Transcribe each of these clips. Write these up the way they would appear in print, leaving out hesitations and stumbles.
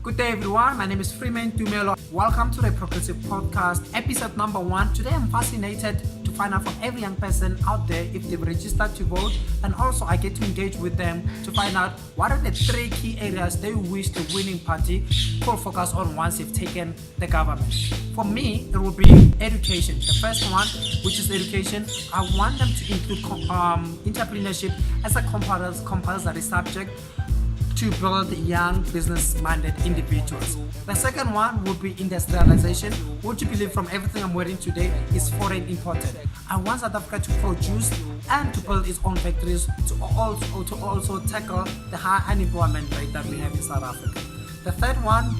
Good day everyone, my name is Freeman Dumelo. Welcome to the Progressive Podcast, episode number 1. Today I'm fascinated to find out from every young person out there if they've registered to vote, and also I get to engage with them to find out what are the 3 key areas they wish the winning party could focus on once they've taken the government. For me, it will be education. The first one, which is education, I want them to include entrepreneurship as a compulsory subject to build young business-minded individuals. The second one would be industrialization. What you believe from everything I'm wearing today is foreign imported. I want South Africa to produce and to build its own factories to also tackle the high unemployment rate that we have in South Africa. The third one,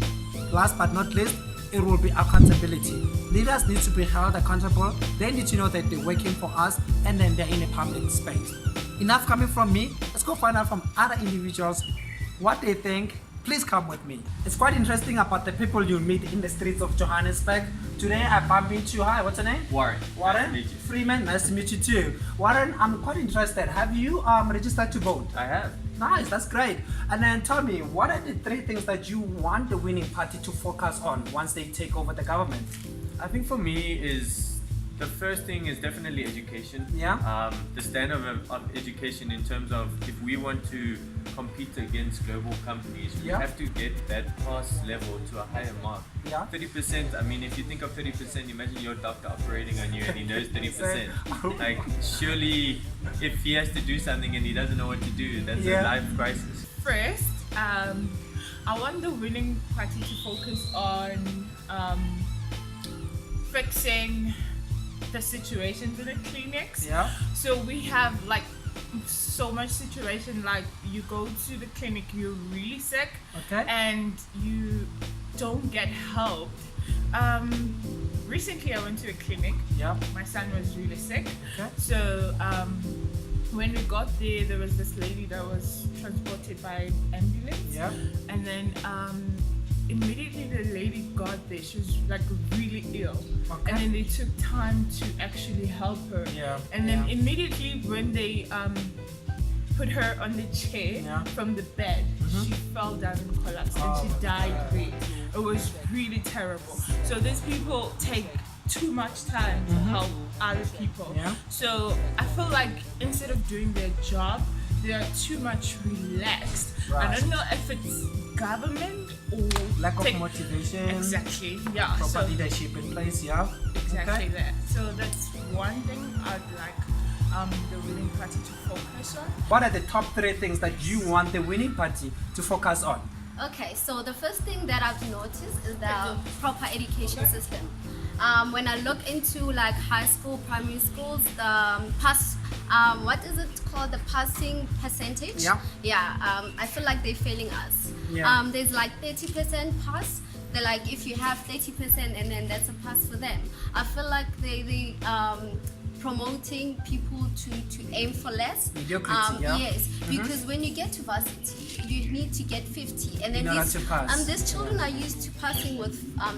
last but not least, it will be accountability. Leaders need to be held accountable. They need to know that they're working for us and then they're in a public space. Enough coming from me. Let's go find out from other individuals what they think. Please come with me. It's quite interesting about the people you meet in the streets of Johannesburg. Today I bump into, hi, what's your name? Warren. Warren? Nice to meet you. Freeman, nice to meet you too. Warren, I'm quite interested. Have you registered to vote? I have. Nice, that's great. And then tell me, what are the 3 things that you want the winning party to focus on once they take over the government? I think for me is the first thing is definitely education. Yeah. The standard of education in terms of if we want to compete against global companies, we Yeah. have to get that pass level to a higher mark. Yeah. 30%, I mean, if you think of 30%, imagine your doctor operating on you and he knows 30%. Like, surely if he has to do something and he doesn't know what to do, that's Yeah. a life crisis. First, I want the winning party to focus on fixing the situations in the clinics. Yeah. So we have like so much situation, like you go to the clinic, you're really sick, Okay. and you don't get help. Recently I went to a clinic. Yeah. My son was really sick. Okay. So when we got there was this lady that was transported by an ambulance. Yeah. And then immediately the lady got there, she was like really ill. Okay. And then they took time to actually help her. Yeah. And then Yeah. immediately when they put her on the chair Yeah. from the bed, she fell down and collapsed, Oh and she my died God. there. It was really terrible. So these people take too much time to help other people. Yeah. So I feel like instead of doing their job, they are too much relaxed. Right. I don't know if it's government or Lack of motivation. Exactly. Yeah. Proper So leadership in place. Yeah. exactly Okay. that. So that's one thing I'd like the winning party to focus on. What are the top 3 things that you want the winning party to focus on? Okay, so the first thing that I've noticed is the proper education system. When I look into like high school, primary schools, the what is it called? The passing percentage? Yeah. Yeah, I feel like they're failing us. Yeah. There's like 30% pass. They're like, if you have 30% and then that's a pass for them. I feel like they promoting people to aim for less. Mediocrity, yeah. Yes, because when you get to varsity, you need to get 50, and then In order to pass. these children are used to passing with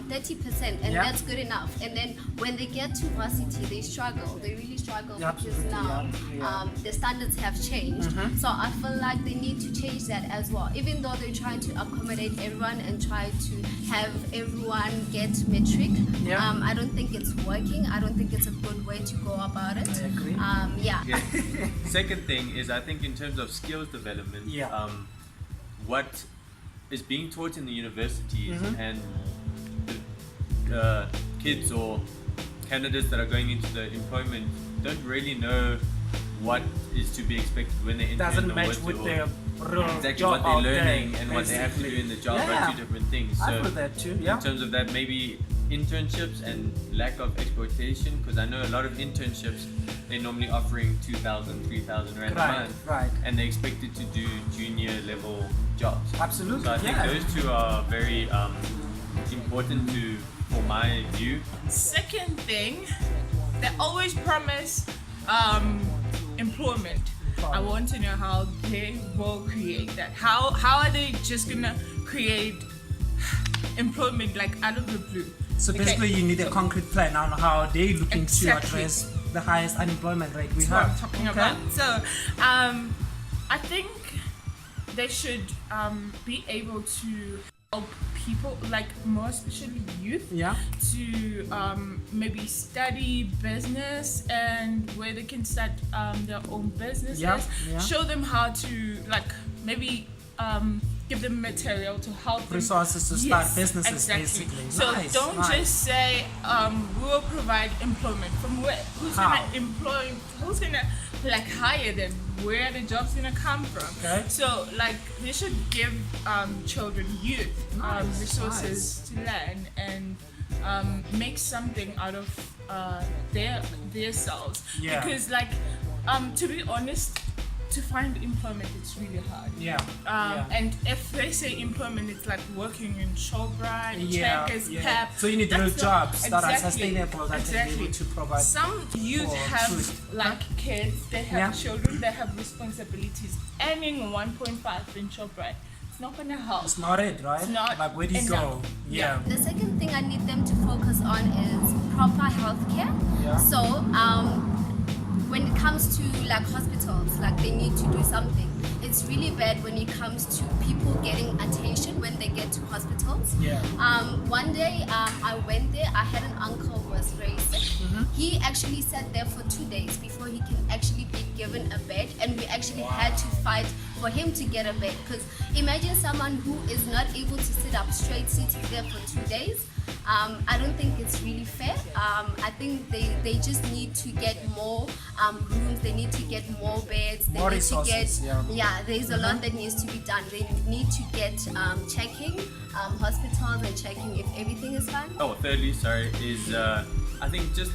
30%, and Yeah. that's good enough. And then when they get to varsity, they struggle. They really struggle Yeah, because absolutely, now yeah. the standards have changed. So I feel like they need to change that as well. Even though they're trying to accommodate everyone and try to have everyone get metric, Yeah. I don't think it's working. I don't think it's a good way to go about it. I agree. Yeah. Yeah. Second thing is, I think in terms of skills development, Yeah. what is being taught in the universities and the kids or candidates that are going into the employment don't really know what is to be expected when they enter in Doesn't the match work with or their real exactly job what they're out there, learning and what they have to do basically. in the job Yeah. are 2 different things. I So feel that too. Yeah. in terms of that, maybe internships and lack of exploitation, because I know a lot of internships, they're normally offering 2,000, 3,000 rand a Right. month, Right. and they're expected to do junior level jobs. Absolutely. So I think yeah. those 2 are very important for my view. Second thing, they always promise employment. I want to know how they will create that. How are they just gonna create employment like out of the blue? So Okay. basically, you need a concrete plan on how they're looking to Exactly. address the highest unemployment rate we That's what have. I'm talking Okay. about. So, I think they should be able to help people, like more especially youth, Yeah. to maybe study business and where they can start their own businesses. Yeah, yeah. Show them how to like maybe give them material to help them. Resources to start Yes, businesses, exactly. basically. So Nice, don't nice. just say we will provide employment from where. Who's How? gonna employ? Who's gonna like hire them? Where are the jobs gonna come from? Okay. So like they should give children, youth, Nice, resources to learn and make something out of their selves. Yeah. Because like to be honest, to find employment it's really hard. Yeah. And if they say employment, it's like working in Shoprite, Checkers, Pep. So you need real That's jobs that are exactly, sustainable, that can be able to provide. Some youth for have food. like kids, they have Yeah. children, they have responsibilities. Earning 1.5 in Shoprite, it's not gonna help. It's not it, right? It's not like where do you enough. go? Yeah. The second thing I need them to focus on is proper healthcare. Yeah. So when it comes to like hospitals, like they need to do something. It's really bad when it comes to people getting attention when they get to hospitals. Yeah. One day I went there. I had an uncle who was very sick. He actually sat there for 2 days before he can actually be given a bed, and we actually had to fight for him to get a bed. Because imagine someone who is not able to sit up straight sitting there for 2 days. I don't think it's really fair. I think they just need to get more rooms. They need to get more beds. They More need to get resources, yeah. There's a lot that needs to be done. They need to get checking hospitals and checking if everything is fine. Oh, thirdly, sorry, is I think just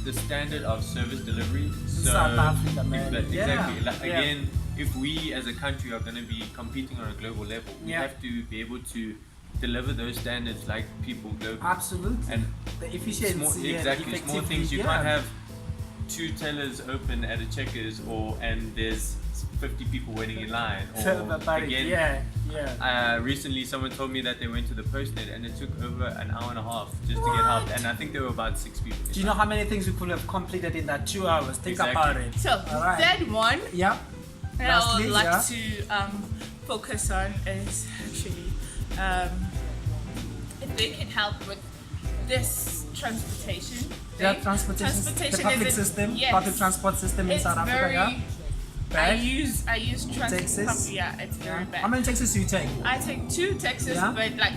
the standard of service delivery. So South Africa, man. Exactly. Yeah, Like, yeah. again, if we as a country are going to be competing on a global level, we Yeah. have to be able to deliver those standards like people globally. Absolutely. And the efficiency. small, and exactly, small effectively, things. You yeah. can't have 2 tellers open at a Checkers and there's 50 people waiting in line. Or again, recently someone told me that they went to the Postnet and it took over an hour and a half just to get help, and I think there were about 6 people. Do you know how many things we could have completed in that 2 hours? Think Exactly. about it. So All right. third one Yeah. that I Lastly, would like yeah. to focus on is actually if they can help with this transportation. Yeah, thing. transportation, the public is system, yes, public transport system in it's South Africa. very, Yeah. I Bad. use Texas? Yeah, it's very bad. How many taxis do you take? I take 2 Texas, Yeah? but like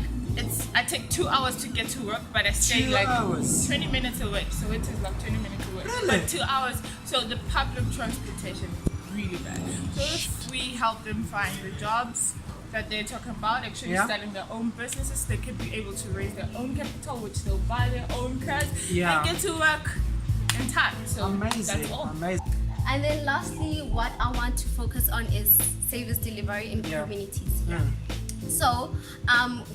I take 2 hours to get to work, but I stay 2 like hours? 20 minutes away, so it is like 20 minutes away. Really? But 2 hours, so the public transportation is really bad. So if we help them find the jobs that they're talking about, actually Yeah. starting their own businesses, they could be able to raise their own capital, which they'll buy their own cars Yeah. and get to work in time. So Amazing. that's all. Amazing. And then lastly, what I want to focus on is service delivery in Yeah. communities. Mm. So,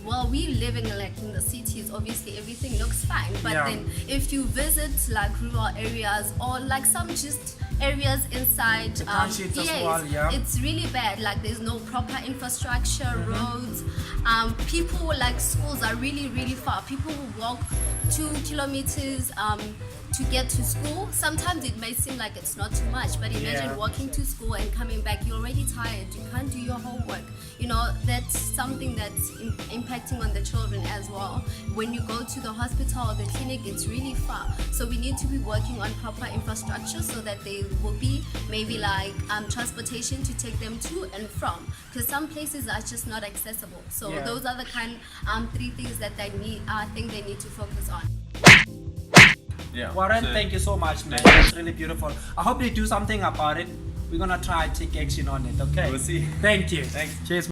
while we living like in the cities, obviously everything looks fine. But Yeah. then if you visit like rural areas or like some just areas inside The townships as well, yeah. it's really bad. Like there's no proper infrastructure, roads. People like schools are really, really far. People who walk 2 kilometers to get to school. Sometimes it may seem like it's not too much, but imagine Yeah. walking to school and coming back, you're already tired, you can't do your homework. You know, that's something that's impacting on the children as well. When you go to the hospital or the clinic, it's really far. So we need to be working on proper infrastructure so that there will be maybe like transportation to take them to and from, because some places are just not accessible. So Yeah. those are the kind 3 things that I think they need to focus on. Yeah. Warren, so- thank you so much, man. It's really beautiful. I hope they do something about it. We're gonna try and take action on it, okay? We'll see. Thank you. Thanks. Cheers.